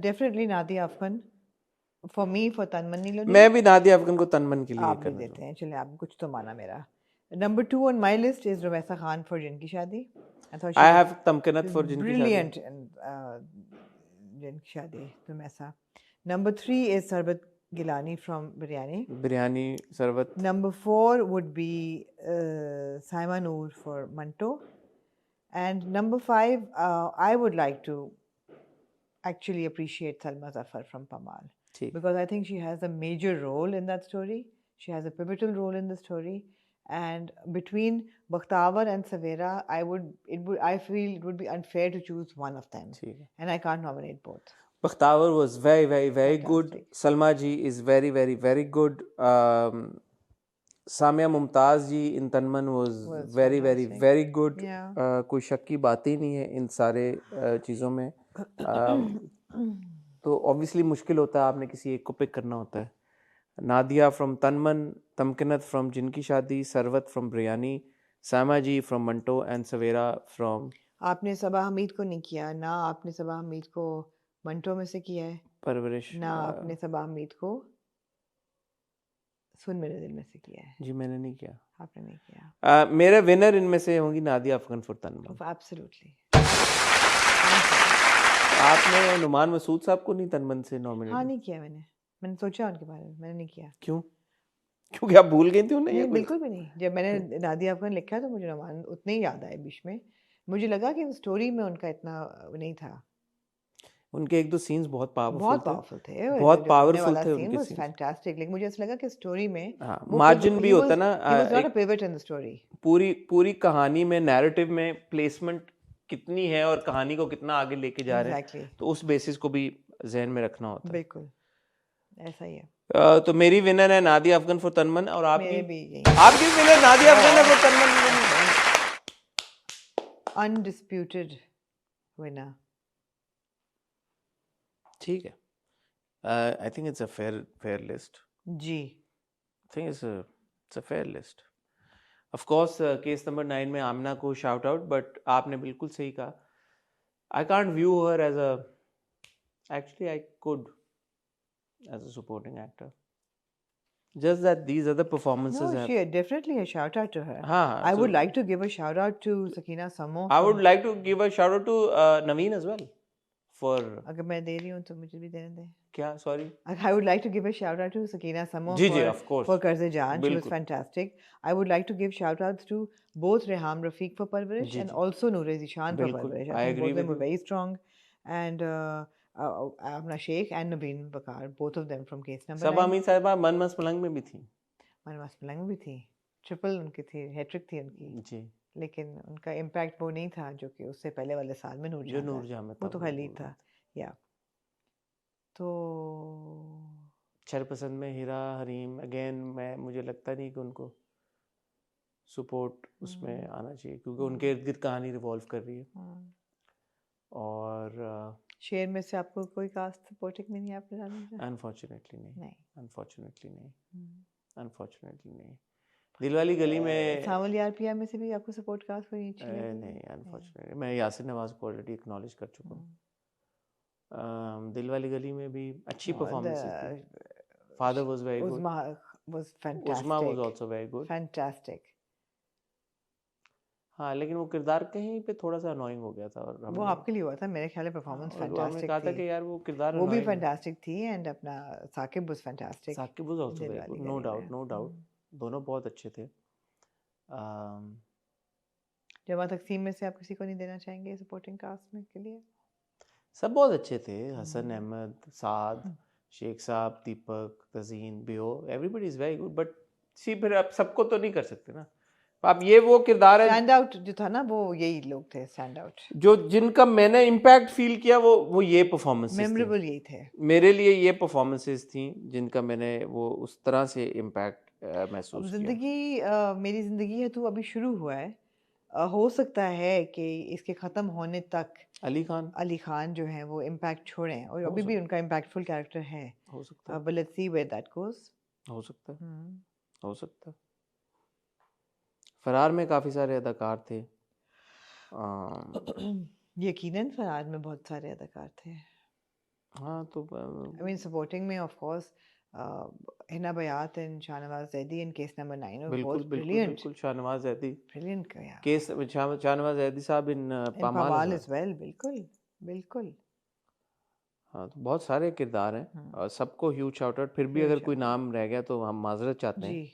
definitely Nadia Afgan for me, for Tanmani Lodhi. मैं भी नादिया अफगन को तनमन के लिए आप भी करना देते हैं, चलिए आप कुछ तो माना मेरा। Number 2 on my list is Rumaisa Khan for Jinn Ki Shadi. I have Tamkinat for Jinn Ki शादी। Brilliant Jinn Ki Shadi Rumaisa. Number 3 is Sarwat Gilani from Biryani Sarwat. Number 4 would be Saima Noor for Manto. And number 5, I would like to actually appreciate Salma Zafar from Pamal. Because I think she has a major role in that story. She has a pivotal role in the story. And between Bakhtawar and Savera, I feel it would be unfair to choose one of them. And I can't nominate both. Bakhtawar was very, very, very good. Salma ji is very, very, very good. Samiya Mumtaz ji in Tan Man was very, very, very good. कोई शक की बात ही नहीं है इन सारे चीज़ों में। तो ऑब्वियसली मुश्किल होता है, आपने किसी एक को पिक करना होता है। Nadia from Tan Man, Tamkenat from Jinn Ki Shadi, Sarwat from Biryani, Sama ji from Manto and Savera from. आपने सबा हमीद को नहीं किया ना, आपने सबा हमीद को मंटो में से किया है परवरिश ना, आपने सबा हमीद को सुन मेरे दिल में से किया है। जी मैंने नहीं किया। आपने नहीं किया। मेरे विनर इनमें से होंगी नादिया अफगन फॉर तनमन। एब्सोल्युटली। आपने नुमान मसूद साहब को नहीं तनमन से नॉमिनेट? हाँ नहीं किया मैंने सोचा उनके बारे में, मैंने नहीं किया। क्यों? क्योंकि आप भूल गई थी उन्हें? नहीं बिल्कुल भी नहीं, जब मैंने नादिया अफगन लिखा तो मुझे नुमान उतने ही याद आए बीच में। मुझे लगा कि स्टोरी में उनका इतना नहीं था। उनके एक दो सीन्स बहुत पावरफुल थे, बहुत पावरफुल थे उनके सीन्स, फैंटास्टिक। लेकिन मुझे ऐसा लगा कि स्टोरी में मार्जिन भी होता ना, एक पिवट इन द स्टोरी। पूरी कहानी में, नैरेटिव में प्लेसमेंट कितनी है और कहानी को कितना आगे लेके जा रहे हैं, तो उस बेसिस को भी जहन में रखना होता है। बिल्कुल ऐसा ही है। तो मेरी विनर है नादिया अफगन फॉर तनमन, और आपकी भी आपकी विनर नादिया अफगन है फॉर तनमन। Undisputed winner. ठीक है, I think it's a fair list ji. I think it's a fair list. Of course case number 9 में आमना को शाउट आउट, बट आपने बिल्कुल सही कहा, I can't view her as a, actually I could as a supporting actor, just that these other performances she definitely a shout out to her. I would like to give a shout out to Sakina Samo. I would like to give a shout out to Naveen as well for, अगर मैं दे रही हूँ तो मुझे भी देने दे। क्या? Sorry, I would like to give a shout out to Sakina Samo ji of course, for Karze Jaan. She was fantastic. I would like to give shout outs to both Reham Rafiq for Parvarish and also Noor Zishan for Parvarish. I think both of them were very strong, and Amna Sheikh and Nabeen Bakar, both of them from case number 9. Saba मीन साहिबा मन मस्त पलंग में भी थी, मन मस्त पलंग में भी थी, ट्रिपल उनकी थी, हैट्रिक थी उनकी जी। लेकिन उनका इम्पैक्ट वो नहीं था जो कि उससे पहले वाले साल में नूरजहां में, वो तो खाली था। या तो शरपसंद में हीरा हरीम, अगेन मुझे लगता नहीं कि उनको सपोर्ट उसमें आना चाहिए, क्योंकि उनके इर्द गिर्द कहानी रिवॉल्व कर रही है। और शेर में से आपको कोई कास्ट सपोर्टिंग में नहीं आपने डाला? अनफॉर्चुनेटली नहीं, अनफॉर्चुनेटली नहीं। दिलवाली गली में सावल यार पिया में से भी आपको सपोर्ट कास्ट कोई चाहिए? नहीं, अनफॉर्चुनेटली मैं यासिर नवाज को ऑलरेडी एक्नॉलेज कर चुका हूँ। दिलवाली गली में भी अच्छी परफॉर्मेंस थी। Father was very good, was fantastic. Usma was also very good, fantastic. हाँ, लेकिन वो किरदार कहीं पे थोड़ा सा अनोइंग हो गया था, और वो आपके लिए हुआ था, मेरे ख्याल में परफॉर्मेंस फैंटास्टिक थी। कहा था कि यार वो किरदार वो भी फैंटास्टिक थी, एंड अपना Saqib was fantastic, Saqib was also very good, no doubt, दोनों बहुत अच्छे थे। जमा तकसीम में से आप किसी को नहीं देना चाहेंगे सपोर्टिंग कास्ट में के लिए? सब बहुत अच्छे थे, हसन अहमद, साद, शेख साहब, दीपक, तज़ीन, बियो, everybody is very good, but see फिर आप सबको तो नहीं कर सकते ना आप। ये वो किरदार है, स्टैंड आउट जो था ना, वो यही लोग थे स्टैंड आउट, जो जिनका मैंने इम्पैक्ट फील किया, वो ये परफॉर्मेंसेस मेमोरेबल यही थे मेरे लिए। ये परफॉर्मेंसेस थी जिनका मैंने वो उस तरह से इम्पैक्ट महसूस किया? जिंदगी मेरी जिंदगी है तो अभी शुरू हुआ है। हो सकता है कि इसके ख़त्म होने तक अली खान जो है वो इम्पैक्ट छोड़ें, और अभी भी उनका इम्पैक्टफुल कैरेक्टर है। हो सकता है, but let's see where that goes. हो सकता है, हो सकता है। फरार में काफ़ी सारे अदाकार थे। यकीनन फरार में बहुत सारे अदाकार थे। हाँ तो आई मीन सपोर्टिंग में of course Hina Bayat and Shahnawaz Zaidi in case number 9 बिल्कुल बिल्कुल बिल्कुल, शाहनवाज ज़ैदी ब्रिलियंट का यार। केस शाहनवाज ज़ैदी साहब इन पामाल एज वेल। बिल्कुल बिल्कुल। हाँ तो बहुत सारे किरदार हैं और सबको ह्यूज शाउट आउट। फिर भी अगर कोई नाम रह गया तो हम माजरत चाहते हैं जी।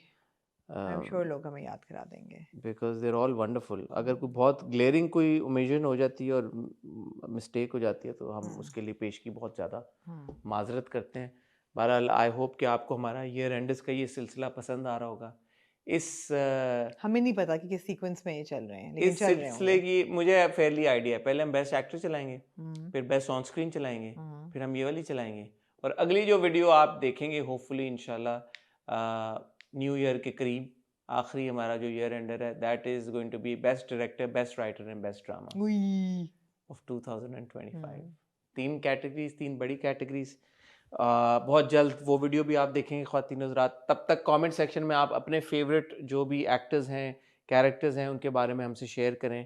आई एम श्योर लोग हमें याद करा देंगे, बिकॉज देर ऑल वंडरफुल। अगर कोई बहुत ग्लेयरिंग कोई ओमिशन हो जाती है और मिस्टेक हो जाती है तो हम उसके लिए पेशगी बहुत ज़्यादा माजरत करते हैं। बहरहाल आई होप कि आपको हमारा ईयर एंड्स का ये सिलसिला पसंद आ रहा होगा। हमें नहीं पता कि किस सीक्वेंस में ये चल रहे हैं, लेकिन इस सिलसिले की मुझे फेयरली आइडिया है। पहले हम बेस्ट एक्टर चलाएंगे, फिर बेस्ट ऑन स्क्रीन चलाएंगे, फिर हम ये वाली चलाएंगे, और अगली जो वीडियो आप देखेंगे होपफुली इंशाल्लाह न्यू ईयर के करीब आखिरी हमारा जो ईयर एंडर है, that is going to be best director, best writer and best drama of 2025। 3 categories, 3 बड़ी कैटेगरीज। बहुत जल्द वो वीडियो भी आप देखेंगे ख्वातीन हज़रात। तब तक कमेंट सेक्शन में आप अपने फेवरेट जो भी एक्टर्स हैं, कैरेक्टर्स हैं, उनके बारे में हमसे शेयर करें।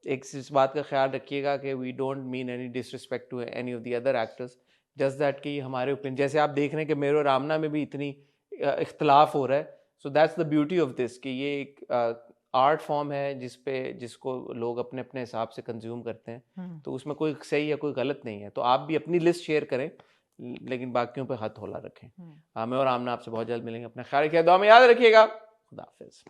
एक इस बात का ख्याल रखिएगा कि we don't mean any disrespect to any of the other actors, just that कि हमारे ओपिनियन, जैसे आप देख रहे हैं कि मेरे और आमना में भी इतनी इख्तलाफ हो रहा है। So that's the beauty of this कि ये एक आर्ट फॉर्म है जिसको लोग अपने अपने हिसाब से कंज्यूम करते हैं, तो उसमें कोई सही या कोई गलत नहीं है। तो आप भी अपनी लिस्ट शेयर करें, लेकिन बाकियों पे हाथ होला रखें। मैं और आमना आपसे बहुत जल्द मिलेंगे। अपना ख्याल रखिए, दुआ में याद रखिएगा। खुदा हाफिज़।